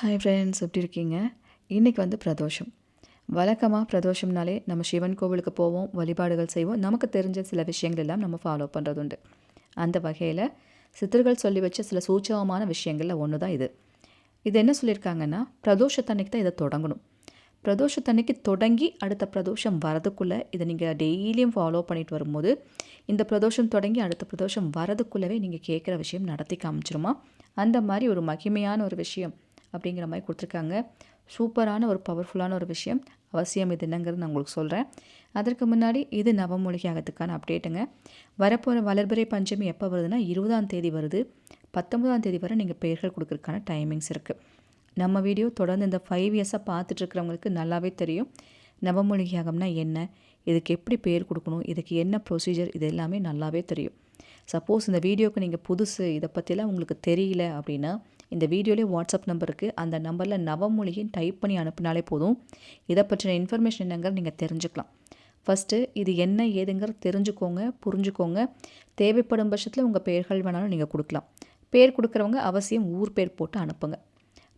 Hi friends, எப்படி இருக்கீங்க? இன்றைக்கி பிரதோஷம். வழக்கமாக பிரதோஷம்னாலே நம்ம சிவன் கோவிலுக்கு போவோம், வழிபாடுகள் செய்வோம். நமக்கு தெரிஞ்ச சில விஷயங்கள் எல்லாம் நம்ம ஃபாலோ பண்ணுறது உண்டு. அந்த வகையில் சித்தர்கள் சொல்லி வச்ச சில சூட்சமமான விஷயங்களில் ஒன்று தான் இது. இது என்ன சொல்லியிருக்காங்கன்னா, பிரதோஷத்தன்னைக்கு தான் இதை தொடங்கணும். பிரதோஷத்தன்னைக்கு தொடங்கி அடுத்த பிரதோஷம் வரதுக்குள்ளே இதை நீங்கள் டெய்லியும் ஃபாலோ பண்ணிட்டு வரும்போது, இந்த பிரதோஷம் தொடங்கி அடுத்த பிரதோஷம் வரதுக்குள்ளவே நீங்கள் கேட்குற விஷயம் நடத்தி காமிச்சிருமா. அந்த மாதிரி ஒரு மகிமையான ஒரு விஷயம் அப்படிங்கிற மாதிரி கொடுத்துருக்காங்க. சூப்பரான ஒரு பவர்ஃபுல்லான ஒரு விஷயம். அவசியம் இது என்னங்கிறது நான் உங்களுக்கு சொல்கிறேன். அதற்கு முன்னாடி இது நவமூலிகை யாகத்துக்கான அப்டேட்டுங்க. வரப்போகிற வளர்பிறை பஞ்சமி எப்போ வருதுன்னா 20ஆம் தேதி வருது. 19ஆம் தேதி வரை நீங்கள் பெயர்கள் கொடுக்கறதுக்கான டைமிங்ஸ் இருக்குது. நம்ம வீடியோ தொடர்ந்து இந்த 5 இயர்ஸாக பார்த்துட்ருக்கிறவங்களுக்கு நல்லாவே தெரியும் நவமூலிகை யாகம்னா என்ன, இதுக்கு எப்படி பேர் கொடுக்கணும், இதுக்கு என்ன ப்ரொசீஜர், இது எல்லாமே நல்லாவே தெரியும். சப்போஸ் இந்த வீடியோவுக்கு நீங்கள் புதுசு, இதை பற்றிலாம் உங்களுக்கு தெரியல அப்படின்னா இந்த வீடியோலேயே வாட்ஸ்அப் நம்பர் இருக்குது. அந்த நம்பரில் நவமூலிகைன்னு டைப் பண்ணி அனுப்பினாலே போதும். இதை பற்றின இன்ஃபர்மேஷன் என்னங்கிறது நீங்கள் தெரிஞ்சுக்கலாம். ஃபஸ்ட்டு இது என்ன ஏதுங்கிறது தெரிஞ்சுக்கோங்க, புரிஞ்சுக்கோங்க. தேவைப்படும் பட்சத்தில் உங்கள் பெயர்கள் வேணாலும் நீங்கள் கொடுக்கலாம். பேர் கொடுக்குறவங்க அவசியம் ஊர் பேர் போட்டு அனுப்புங்க.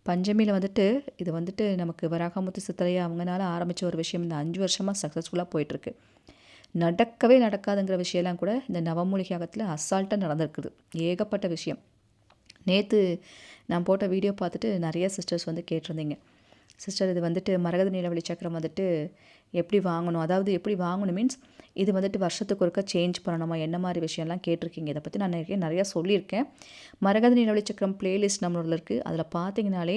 பஞ்சமியில் இது நமக்கு வராகமுத்து சித்தரையா அவங்களால ஆரம்பித்த ஒரு விஷயம் இந்த 5 வருஷமாக சக்ஸஸ்ஃபுல்லாக போயிட்டுருக்கு. நடக்கவே நடக்காதுங்கிற விஷயம்லாம் கூட இந்த நவமூலிகை யாகத்தில் அசால்ட்டாக நடந்திருக்குது. ஏகப்பட்ட விஷயம். நேற்று நான் போட்ட வீடியோ பார்த்துட்டு நிறைய சிஸ்டர்ஸ் கேட்டிருந்தீங்க. சிஸ்டர் இது மரகத நீலவழி சக்கரம் எப்படி வாங்கணும், அதாவது எப்படி வாங்கணும் மீன்ஸ் இது வருஷத்துக்கு ஒருக்கா சேஞ்ச் பண்ணணுமா, என்ன மாதிரி விஷயம்லாம் கேட்டிருக்கீங்க. இதை பற்றி நான் நிறையா சொல்லியிருக்கேன். மரகத நீலவழி சக்கரம் பிளேலிஸ்ட் நம்மளோட இருக்குது. அதில் பார்த்தீங்கனாலே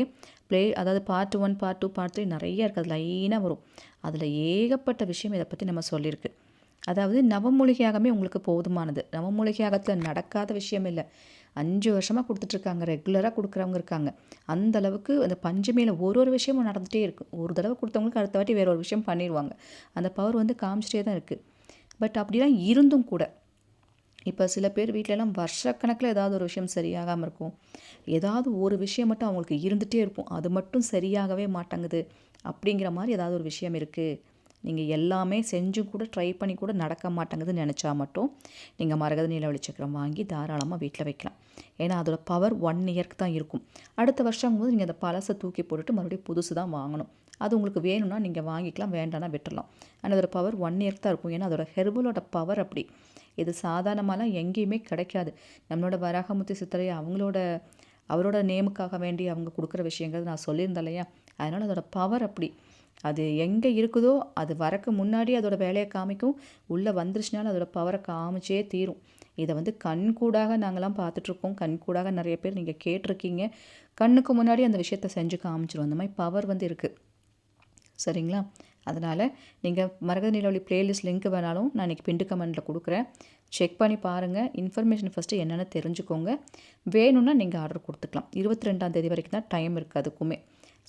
அதாவது பார்ட் 1, பார்ட் 2, பார்ட் 3 நிறைய இருக்குது. அது லைனாக வரும். அதில் ஏகப்பட்ட விஷயம் இதை பற்றி நம்ம சொல்லியிருக்கு. அதாவது நவமூலிகையாகமே உங்களுக்கு போதுமானது. நவமூலிகையாகத்தில் நடக்காத விஷயம் இல்லை. 5 வருஷமாக கொடுத்துட்ருக்காங்க, ரெகுலராக கொடுக்குறவங்க இருக்காங்க. அந்த அளவுக்கு அந்த பஞ்சமியில் ஒரு விஷயமும் நடந்துகிட்டே இருக்குது. ஒரு தடவை கொடுத்தவங்களுக்கு அடுத்த வாட்டி வேறு ஒரு விஷயம் பண்ணிடுவாங்க. அந்த பவர் காமிச்சிட்டே தான் இருக்குது. பட் அப்படிலாம் இருந்தும் கூட இப்போ சில பேர் வீட்டிலலாம் வருஷக்கணக்கில் ஏதாவது ஒரு விஷயம் சரியாகாமல் இருக்கும். ஏதாவது ஒரு விஷயம் மட்டும் அவங்களுக்கு இருந்துகிட்டே இருக்கும். அது மட்டும் சரியாகவே மாட்டேங்குது அப்படிங்கிற மாதிரி ஏதாவது ஒரு விஷயம் இருக்குது. நீங்கள் எல்லாமே செஞ்சும் கூட ட்ரை பண்ணி கூட நடக்க மாட்டேங்குதுன்னு நினச்சா மட்டும் நீங்கள் மரகத நீலவழி சக்கரம் வாங்கி தாராளமாக வீட்டில் வைக்கலாம். ஏன்னா அதோட பவர் 1 இயர்க்கு தான் இருக்கும். அடுத்த வருஷம் போது நீங்கள் அந்த பழசை தூக்கி போட்டுட்டு மறுபடியும் புதுசு தான் வாங்கணும். அது உங்களுக்கு வேணும்னா நீங்கள் வாங்கிக்கலாம், வேண்டாம்னா விட்டுடலாம். ஆனால் அதோட பவர் 1 இயர்க்கு தான் இருக்கும். ஏன்னா அதோட ஹெர்பலோட பவர் அப்படி. இது சாதாரணமாலாம் எங்கேயுமே கிடைக்காது. நம்மளோட வராகமுத்து சித்தரை அவரோட நேமுக்காக வேண்டி அவங்க கொடுக்குற விஷயங்கள் நான் சொல்லியிருந்தேன் இல்லையா. அதனால் அதோட பவர் அப்படி. அது எங்கே இருக்குதோ அது வரக்கு முன்னாடி அதோட வேலையை காமிக்கும். உள்ளே வந்துருச்சுனாலும் அதோட பவரை காமிச்சே தீரும். இதை கண்கூடாக நாங்களாம் பார்த்துட்ருக்கோம். கண்கூடாக நிறைய பேர் நீங்கள் கேட்டிருக்கீங்க. கண்ணுக்கு முன்னாடி அந்த விஷயத்தை செஞ்சு காமிச்சிரும். அந்த மாதிரி பவர் இருக்குது. சரிங்களா? அதனால் நீங்கள் மரகத நீலவழி பிளேலிஸ்ட் லிங்க் வேணாலும் நான் இன்றைக்கி பிண்டு கமெண்ட்டில் கொடுக்குறேன். செக் பண்ணி பாருங்கள். இன்ஃபர்மேஷன் ஃபஸ்ட்டு என்னென்னு தெரிஞ்சுக்கோங்க. வேணும்னா நீங்கள் ஆர்டர் கொடுத்துக்கலாம். 22ஆம் தேதி வரைக்கும் தான் டைம் இருக்குது அதுக்குமே.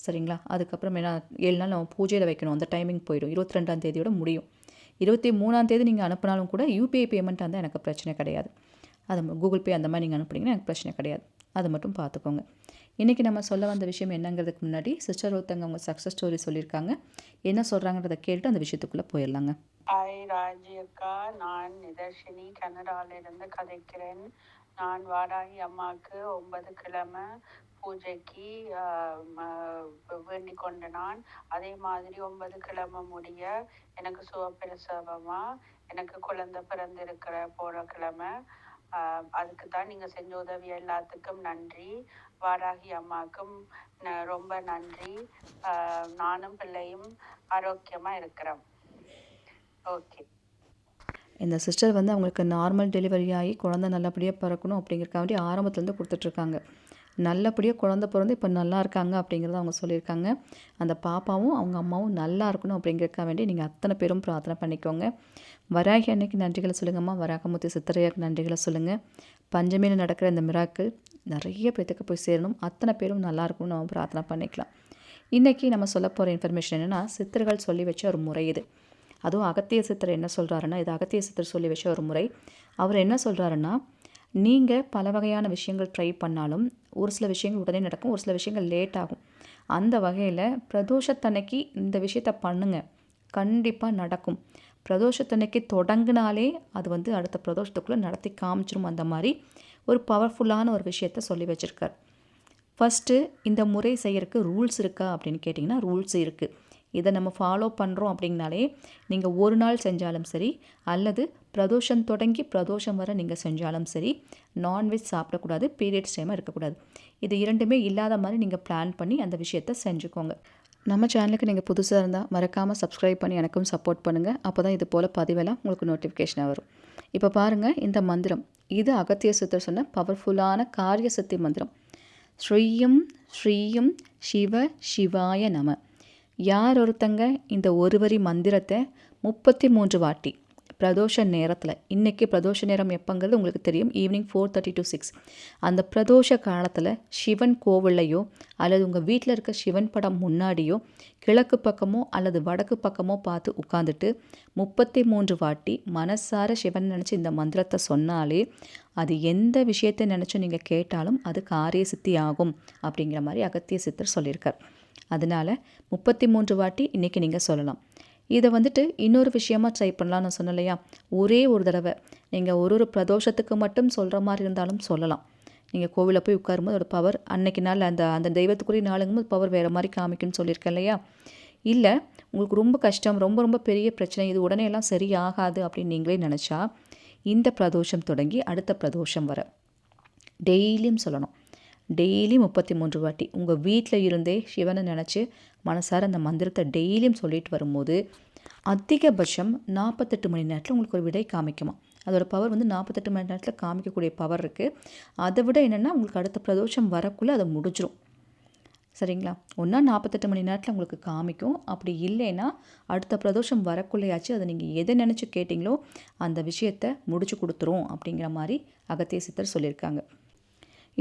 சரிங்களா? அதுக்கப்புறம் 7 நாள் நம்ம பூஜையில் வைக்கணும். அந்த டைமிங் போயிடும். 22ஆம் தேதியோட முடியும். 23ஆம் தேதி நீங்கள் அனுப்பினாலும் கூட யூபிஐ பேமெண்ட்டாக இருந்தால் எனக்கு பிரச்சனை கிடையாது. அது கூகுள் பே அந்த மாதிரி நீங்கள் அனுப்புனீங்கன்னா எனக்கு பிரச்சனை கிடையாது. அதை மட்டும் பார்த்துக்கோங்க. இன்றைக்கி நம்ம சொல்ல வந்த விஷயம் என்னங்கிறதுக்கு முன்னாடி சிஸ்டர் ஒருத்தவங்க அவங்க சக்ஸஸ் ஸ்டோரி சொல்லியிருக்காங்க. என்ன சொல்கிறாங்கிறத கேட்டு அந்த விஷயத்துக்குள்ளே போயிடலாங்க. ஹாய் ராஜி அக்கா, நான் நிதர்ஷினி கனடாவிலிருந்து கதைக்கிறேன். நான் வாராகி அம்மாவுக்கு 9 கிழமை பூஜைக்கு வேண்டிக் கொண்ட நான். அதே மாதிரி 9 கிழமை முடிய எனக்கு சுகப்பிரசவமாக எனக்கு குழந்தை பிறந்திருக்கிற போகிற கிழமை. அதுக்கு தான் நீங்கள் செஞ்ச உதவி எல்லாத்துக்கும் நன்றி. வாராகி அம்மாவுக்கும் ரொம்ப நன்றி. நானும் பிள்ளையும் ஆரோக்கியமாக இருக்கிறோம். ஓகே. இந்த சிஸ்டர் அவங்களுக்கு நார்மல் டெலிவரி ஆகி குழந்தை நல்லபடியாக பிறக்கணும் அப்படிங்கிறக்காண்டி ஆரம்பத்துலேருந்து கொடுத்துட்ருக்காங்க. நல்லபடியாக குழந்தை பிறந்து இப்போ நல்லா இருக்காங்க அப்படிங்கிறத அவங்க சொல்லியிருக்காங்க. அந்த பாப்பாவும் அவங்க அம்மாவும் நல்லா இருக்கணும் அப்படிங்கிறக்காக வேண்டி நீங்கள் அத்தனை பேரும் பிரார்த்தனை பண்ணிக்கோங்க. வராகி அன்னைக்கு நன்றிகளை சொல்லுங்கம்மா. வராகமுத்து சித்தரையாக்கு நன்றிகளை சொல்லுங்கள். பஞ்சமியில் நடக்கிற இந்த மிராக்கள் நிறைய பேத்துக்கு போய் சேரணும். அத்தனை பேரும் நல்லா இருக்கணும்னு நம்ம பிரார்த்தனை பண்ணிக்கலாம். இன்றைக்கி நம்ம சொல்ல போகிற இன்ஃபர்மேஷன் என்னென்னா, சித்தர்கள் சொல்லி வச்ச ஒரு முறை இது. அதுவும் அகத்திய சித்தர் என்ன சொல்கிறாருன்னா, இது அகத்திய சித்தர் சொல்லி வச்ச ஒரு முறை. அவர் என்ன சொல்கிறாருன்னா, நீங்கள் பல வகையான விஷயங்கள் ட்ரை பண்ணாலும் ஒரு சில விஷயங்கள் உடனே நடக்கும், ஒரு சில விஷயங்கள் லேட் ஆகும். அந்த வகையில் பிரதோஷத்தன்னைக்கு இந்த விஷயத்த பண்ணுங்கள், கண்டிப்பாக நடக்கும். பிரதோஷத்தன்னைக்கு தொடங்கினாலே அது அடுத்த பிரதோஷத்துக்குள்ளே நடத்தி காமிச்சிரும். அந்த மாதிரி ஒரு பவர்ஃபுல்லான ஒரு விஷயத்த சொல்லி வச்சுருக்கார். ஃபஸ்ட்டு இந்த முறை செய்யறதுக்கு ரூல்ஸ் இருக்கா அப்படின்னு கேட்டிங்கன்னா ரூல்ஸ் இருக்குது. இதை நம்ம ஃபாலோ பண்ணுறோம் அப்படின்னாலே நீங்கள் ஒரு நாள் செஞ்சாலும் சரி, அல்லது பிரதோஷம் தொடங்கி பிரதோஷம் வரை நீங்கள் செஞ்சாலும் சரி, நான்வெஜ் சாப்பிடக்கூடாது, பீரியட்ஸ் டைமாக இருக்கக்கூடாது. இது இரண்டுமே இல்லாத மாதிரி நீங்கள் பிளான் பண்ணி அந்த விஷயத்தை செஞ்சுக்கோங்க. நம்ம சேனலுக்கு நீங்கள் புதுசாக இருந்தால் மறக்காமல் சப்ஸ்கிரைப் பண்ணி எனக்கும் சப்போர்ட் பண்ணுங்கள். அப்போ தான் இது போல் பதிவெல்லாம் உங்களுக்கு நோட்டிஃபிகேஷனாக வரும். இப்போ பாருங்கள், இந்த மந்திரம் இது அகத்திய சித்தர் சொன்ன பவர்ஃபுல்லான காரிய சித்தி மந்திரம். ஸ்ரீயும் ஸ்ரீயும் சிவ சிவாய நம. யார் ஒருத்தங்க இந்த ஒரு வரி மந்திரத்தை 33 வாட்டி பிரதோஷ நேரத்தில், இன்றைக்கி பிரதோஷ நேரம் எப்போங்கிறது உங்களுக்கு தெரியும், ஈவினிங் 4:30 to 6, அந்த பிரதோஷ காலத்தில் சிவன் கோவில்லையோ அல்லது உங்கள் வீட்டில் இருக்க சிவன் படம் முன்னாடியோ கிழக்கு பக்கமோ அல்லது வடக்கு பக்கமோ பார்த்து உட்காந்துட்டு 33 வாட்டி மனசார சிவன் நினச்சி இந்த மந்திரத்தை சொன்னாலே அது எந்த விஷயத்தை நினச்சி நீங்கள் கேட்டாலும் அது காரிய சித்தி ஆகும் அப்படிங்கிற மாதிரி அகத்திய சித்தர் சொல்லியிருக்கார். அதனால் 33 வாட்டி இன்றைக்கி நீங்கள் சொல்லலாம். இதை வந்துட்டு இன்னொரு விஷயமா ட்ரை பண்ணலாம். நான் சொன்னேன் இல்லையா, ஒரே ஒரு தடவை நீங்கள் ஒரு பிரதோஷத்துக்கு மட்டும் சொல்கிற மாதிரி இருந்தாலும் சொல்லலாம். நீங்கள் கோவிலில் போய் உட்காரும்போது அதோட பவர் அன்னைக்கு நாள் அந்த அந்த தெய்வத்துக்குரிய நாளுங்கும்போது பவர் வேறு மாதிரி காமிக்குன்னு சொல்லியிருக்கேன் இல்லையா. இல்லை உங்களுக்கு ரொம்ப கஷ்டம், ரொம்ப ரொம்ப பெரிய பிரச்சனை, இது உடனே எல்லாம் சரியாகாது அப்படின்னு நீங்களே நினச்சா இந்த பிரதோஷம் தொடங்கி அடுத்த பிரதோஷம் வர டெய்லியும் சொல்லணும். டெய்லி 33 வாட்டி உங்கள் வீட்டில் இருந்தே சிவனை நினச்சி மனசார அந்த மந்திரத்தை டெய்லியும் சொல்லிட்டு வரும்போது அதிகபட்சம் 48 மணி நேரத்தில் உங்களுக்கு ஒரு விடை காமிக்குமா. அதோட பவர் 48 மணி நேரத்தில் காமிக்கக்கூடிய பவர் இருக்குது. அதை விட என்னென்னா உங்களுக்கு அடுத்த பிரதோஷம் வரக்குள்ளே அதை முடிஞ்சிடும். சரிங்களா? ஒன்றா 48 மணி நேரத்தில் உங்களுக்கு காமிக்கும். அப்படி இல்லைன்னா அடுத்த பிரதோஷம் வரக்குள்ளையாச்சு அதை நீங்கள் எதை நினச்சி கேட்டிங்களோ அந்த விஷயத்தை முடிச்சு கொடுத்துரும் அப்படிங்கிற மாதிரி அகத்திய சித்தர் சொல்லியிருக்காங்க.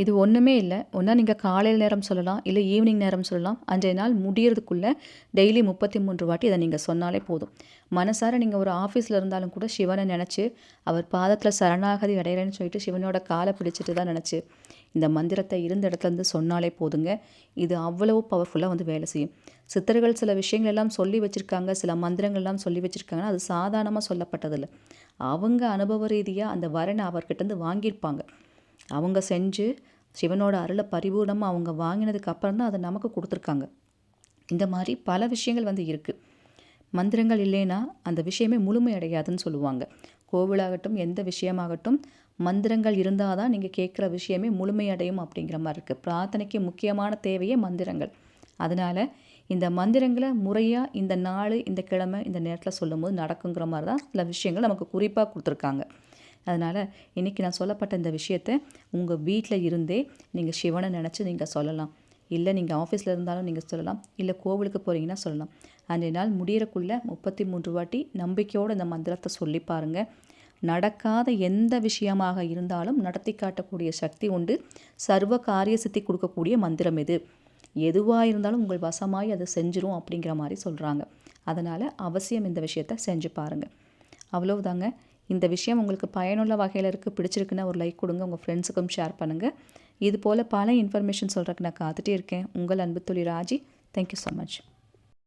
இது ஒன்றுமே இல்லை. ஒன்றா நீங்கள் காலையில் நேரம் சொல்லலாம், இல்லை ஈவினிங் நேரம் சொல்லலாம். அன்றைய நாள் முடியறதுக்குள்ளே டெய்லி 33 வாட்டி இதை நீங்கள் சொன்னாலே போதும். மனசார நீங்கள் ஒரு ஆஃபீஸில் இருந்தாலும் கூட சிவனை நினச்சி அவர் பாதத்தில் சரணாகதி அடைகிறேன்னு சொல்லிட்டு சிவனோட காலை பிடிச்சிட்டு தான் நினச்சி இந்த மந்திரத்தை இருந்த இடத்துலேருந்து சொன்னாலே போதுங்க. இது அவ்வளவு பவர்ஃபுல்லாக வேலை செய்யும். சித்தர்கள் சில விஷயங்கள் எல்லாம் சொல்லி வச்சுருக்காங்க, சில மந்திரங்கள் எல்லாம் சொல்லி வச்சுருக்காங்கன்னா அது சாதாரணமாக சொல்லப்பட்டதில்லை. அவங்க அனுபவ ரீதியாக அந்த வரனை அவர்கிட்டருந்து வாங்கியிருப்பாங்க. அவங்க செஞ்சு சிவனோட அருளை பரிபூர்ணமாக அவங்க வாங்கினதுக்கு அப்புறம் தான் அதை நமக்கு கொடுத்துருக்காங்க. இந்த மாதிரி பல விஷயங்கள் இருக்குது. மந்திரங்கள் இல்லைன்னா அந்த விஷயமே முழுமையடையாதுன்னு சொல்லுவாங்க. கோவிலாகட்டும் எந்த விஷயமாகட்டும் மந்திரங்கள் இருந்தால் தான் நீங்கள் கேட்குற விஷயமே முழுமையடையும் அப்படிங்கிற மாதிரி இருக்குது. பிரார்த்தனைக்கு முக்கியமான தேவையே மந்திரங்கள். அதனால் இந்த மந்திரங்களை முறையாக இந்த நாள் இந்த கிழமை இந்த நேரத்தில் சொல்லும் போது நடக்குங்கிற மாதிரி தான் சில விஷயங்கள் நமக்கு குறிப்பாக கொடுத்துருக்காங்க. அதனால் இன்றைக்கி நான் சொல்லப்பட்ட இந்த விஷயத்தை உங்கள் வீட்டில் இருந்தே நீங்கள் சிவனை நினச்சி நீங்கள் சொல்லலாம். இல்லை நீங்கள் ஆஃபீஸில் இருந்தாலும் நீங்கள் சொல்லலாம், இல்லை கோவிலுக்கு போகிறீங்கன்னா சொல்லலாம். அன்றைய நாள் முடியறக்குள்ளே 33 வாட்டி நம்பிக்கையோடு இந்த மந்திரத்தை சொல்லி பாருங்கள். நடக்காத எந்த விஷயமாக இருந்தாலும் நடத்தி காட்டக்கூடிய சக்தி உண்டு. சர்வ காரிய சித்தி கொடுக்கக்கூடிய மந்திரம் இது. எதுவாக இருந்தாலும் உங்கள் வசமாய் அதை செஞ்சிரும் அப்படிங்கிற மாதிரி சொல்கிறாங்க. அதனால் அவசியம் இந்த விஷயத்தை செஞ்சு பாருங்கள். அவ்வளவுதாங்க. இந்த விஷயம் உங்களுக்கு பயனுள்ள வகையில் இருக்குது, பிடிச்சிருக்குன்னா ஒரு லைக் கொடுங்க, உங்கள் ஃப்ரெண்ட்ஸுக்கும் ஷேர் பண்ணுங்கள். இது போல் பல இன்ஃபர்மேஷன் சொல்கிறதுக்கு நான் காத்துட்டே இருக்கேன். உங்கள் அன்பு தோழி ராஜி. Thank you so much.